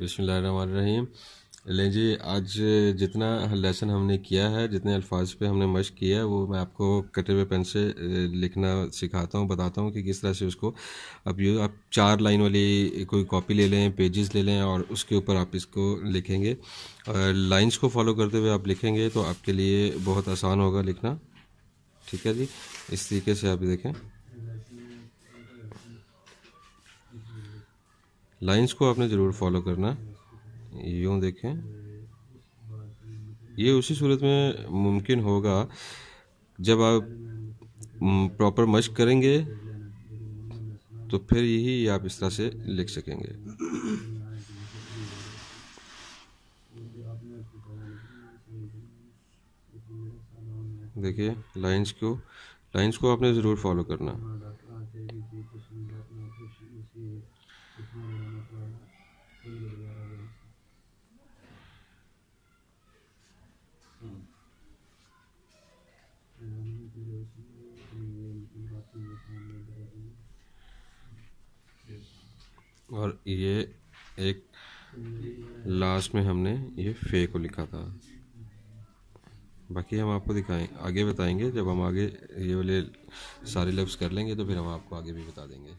बिस्मिल्लाहिर्रहमानिर्रहीम। लें जी, आज जितना लेसन हमने किया है, जितने अल्फाज पे हमने मश्क किया है, वो मैं आपको कटे हुए पेन से लिखना सिखाता हूँ, बताता हूँ कि किस तरह से उसको। अब ये आप 4 लाइन वाली कोई कॉपी ले लें, पेजेस ले लें और उसके ऊपर आप इसको लिखेंगे। लाइंस को फॉलो करते हुए आप लिखेंगे तो आपके लिए बहुत आसान होगा लिखना। ठीक है जी, इस तरीके से आप देखें। लाइंस को आपने ज़रूर फॉलो करना। यूँ देखें, ये उसी सूरत में मुमकिन होगा जब आप प्रॉपर मश्क करेंगे, तो फिर यही आप इस तरह से लिख सकेंगे। देखिए, लाइंस को आपने ज़रूर फॉलो करना। और ये एक लास्ट में हमने ये फे को लिखा था। बाकी हम आपको दिखाएं, आगे बताएंगे। जब हम आगे ये वाले सारे लफ्ज़ कर लेंगे तो फिर हम आपको आगे भी बता देंगे।